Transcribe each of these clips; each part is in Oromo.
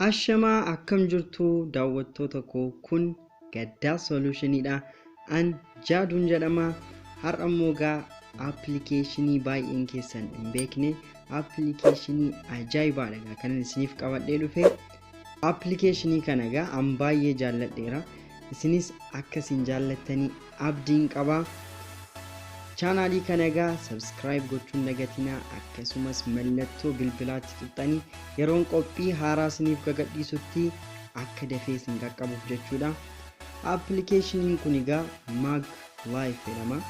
Ashamaa akkam jirtu daawwattoota koo kun Gaddaa Solutionidha. An Jaaduun jedhama. Har'a immoo appilikeeshinii baay'een keessan hin beekne appilikeeshinii ajaa'ibaadha kan isiniif qabadhee dhufe. Appilikeeshinii kana an baay'ee jaalladheera. Isinis akkasiin jaallattanii abdiin qaba. Channel kana subscribe gochuun dagatinaa akkasumas mallattoo bilbilaatti tuqxanii yeroon qophii haaraa isiniif gadhiisutti akka dafee isin qaqqabuuf jechuudha. Appilikeeshiniin kun Mag Life jedhama.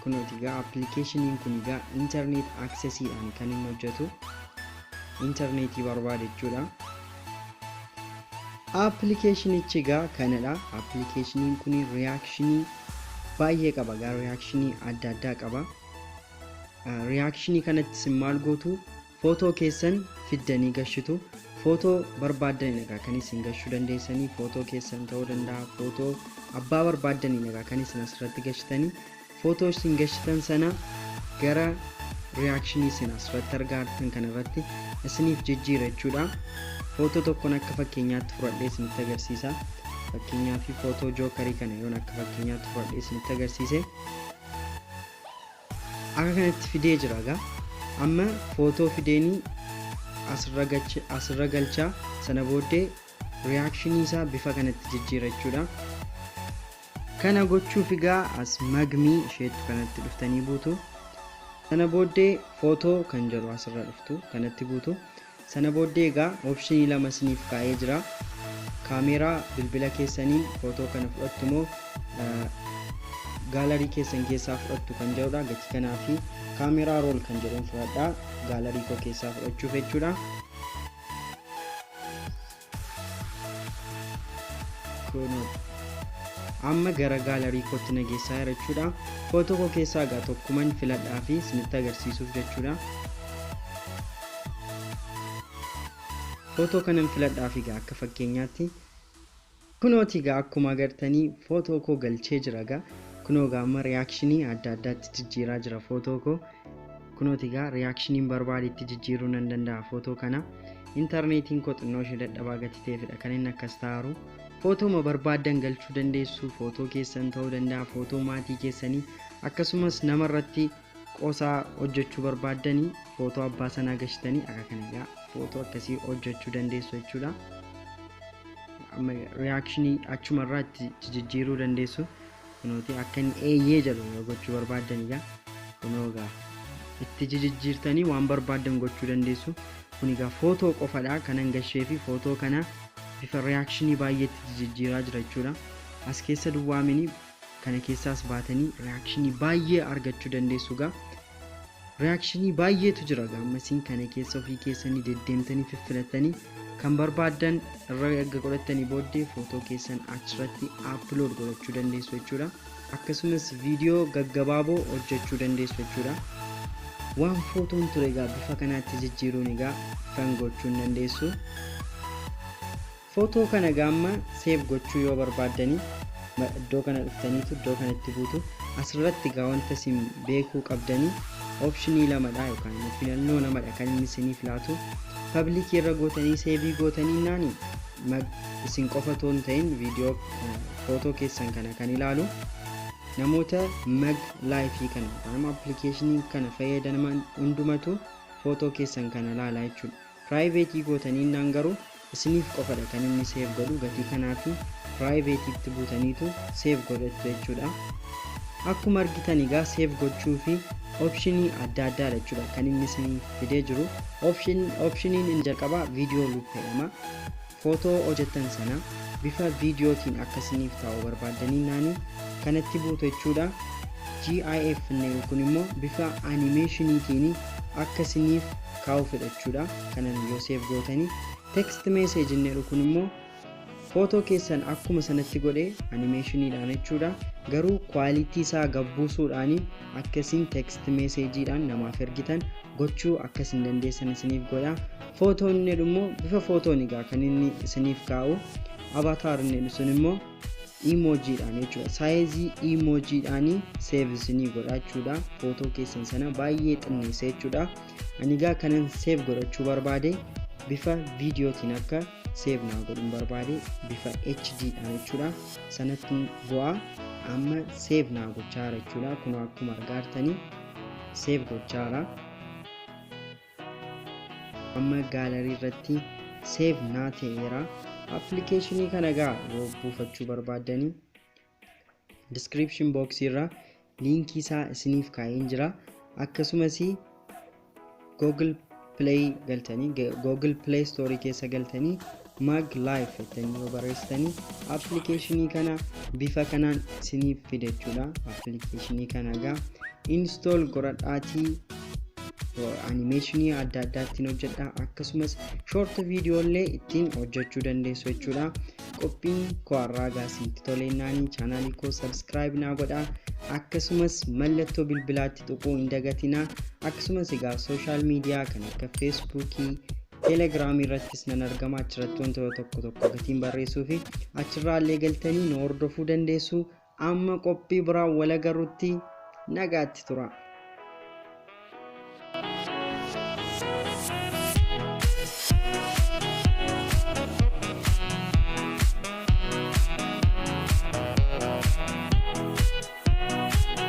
Kunooti appilikeeshiniin kun internet accessiidhaan kan inni hojjetu. Internetii barbaada jechuudha. Appilikeeshinichi kanadha. Appilikeeshiniin kun reactionii baay'ee qaba. Reactionii adda addaa qaba. Reactionii kanatti maal gootu footoo keessan fiddanii gashitu. Footoo barbaaddaniin kan isin gashuu dandeessanii footoo keessan ta'uu danda'a. Footoo abbaa barbaaddaniin kan isin asirratti gashitanii footoo isin gashitan sana gara reactionii isin asirratti argattan kanarratti isiniif jijjiira jechuudha. Footoo tokkoon akka fakkeenyaatti fudhadhee isinitti agarsiisa. Fakkeenyaa fi footoo jookarii kana yoon akka fakkeenyaatti fudhadhee isinitti agarsiise akka kanatti fidee jira. Amma footoo fideenii asirra galchaa sana booddee reactionii isaa bifa kanatti jijjiira jechuudha. Kana gochuuf as magmii isheetu kanatti dhuftanii buutu. Sana booddee footoo kan jedhu asirra dhuftu kanatti buutu. Sana booddee optionii lama isiniif kaa'ee jira. Kaameraa bilbila keessanii footoo kana fudhattu moo gaalarii keessan keessaa fudhattu kan jedhudha. Gatii kanaa fi kaameraa rool kan jedhamu fudhadhaa gaalarii koo keessaa fudhachuuf jechuudha. Amma gara gaalarii kootti na geessaa jira jechuudha. Footoo koo keessaa tokkuman filadhaa fi isinitti agarsiisuuf jechuudha. Footoo kanan filadhaa fi akka fakkeenyaatti kunooti akkuma agartanii footoo koo galchee jira. Kunoo amma reactionii adda addaatti jijjiiraa jira footoo koo. Kunooti reactioniin barbaadetti jijjiiruu nan danda'a footoo kana. Internetiin koo xinnoo ishee dadhabaa gatii ta'eefidha kan inni akkas ta'aru. Footoo barbaadan galchuu dandeessu. Footoo keessan ta'uu danda'a, footoo maatii keessanii akkasumas namarratti qosaa hojjechuu barbaadanii footoo abbaa sanaa gashitanii akka kana footoo akkasii hojjechuu dandeessu jechuudha. Amma reactionii achumarraa itti jijjiiruu dandeessu. Kunooti akka inni eeyyee jedhu gochuu barbaadanii kunoo itti jijjiirtanii waan barbaadan gochuu dandeessu. Kun footoo qofadha kanan gashee fi footoo kana bifa reactionii baay'eetti jijjiiraa jira jechuudha. As keessa duwwaamini kana keessaas baatanii reactionii baay'ee argachuu dandeessu. Reactionii baay'eetu jira ammasiin kana keessa ofii keessanii deddeemtanii filatanii kan barbaadan irra erga godhatanii booddee footoo keessan achirratti upload godhachuu dandeessu jechuudha. Akkasumas viidiyoo gaggabaaboo hojjechuu dandeessu jechuudha. Waan footoon ture bifa kanaatti jijjiiruun kan gochuu dandeessu. Footoo kana amma save gochuu yoo barbaadanii iddoo kana dhuftaniitu iddoo kanatti buutu. Asirratti wanta isin beekuu qabdanii optionii lamadha yookaan filannoo lamadha kan inni isiniif laatu. Public irra gootanii save gootanii naani isin qofa toon ta'in viidiyoo footoo keessan kana kan ilaalu namoota Mag Life kana yookaan appilikeeshinii kana fayyadaman hundumatu footoo keessan kana ilaalaa jechuudha. Private gootanii naan garuu isiniif qofadha kan inni save godhu. Gatii kanaa fi private itti buutaniitu save godhatu jechuudha. Akkuma argitan save gochuu fi optionii adda addaa jechuudha kan inni isin fidee jiru. Optioniin inni jalqabaa viidiyoo loop jedhama. Footoo hojjettan sana bifa viidiyootiin akkasiniif ta'uu barbaadanii naani kanatti buutu jechuudha. GIF kun immoo bifa animationiitiin akkasiniif kaa'uu fedhachuudha. Kanan yoo save gootanii text message kun immoo footoo keessan akkuma sanatti godhee animationiidhaan jechuudha. Garuu quality isaa gabbuusuudhaan akkasiin text messageidhaan namaaf ergitan gochuu akkasin dandeessan isiniif godha. Footoon immoo bifa footoon kan inni isiniif kaa'u. Avatar sun immoo emojiidhaan jechuudha. Size emojiidhaan save isinii godha jechuudha. Footoo keessan sana baay'ee xinneessa jechuudha. Ani kanan save godhachuu barbaade bifa viidiyootiin akka save naa godhuun barbaade bifa HD dhaan jechuudha sanatti bu'aa amma save naa gochaa jechuudha kun akkuma argaartanii save gochaara amma gaalarii irratti save naa ta'eera applicationii kana gaa yoo buufachuu barbaadanii description box irra linkii isaa isiniif kaa'een jira akkasumas Google Play Store keessa galtanii Mag Live jettanii yoo barreessitanii applicationii kana bifa kanaan isiniif fidachuudha applicationii kana gaa install godhadhaatii animationii adda addaattiin hojjedha akkasumas short video illee ittiin hojjechuu dandeessu jechuudha qophiin koo har'aa gaasitti toleennaanii channel koo subscribe naa godhaa akkasumas mallattoo bilbilaatti tuquu hin dagatinaa akkasumas egaa social media kan akka Facebook Telegram irrattis nan argama achirratti wantoota tokko gatiin barreessuu fi achirraallee galtanii nu hordofuu dandeessu amma qophii biraa wal agarruutti nagaatti tura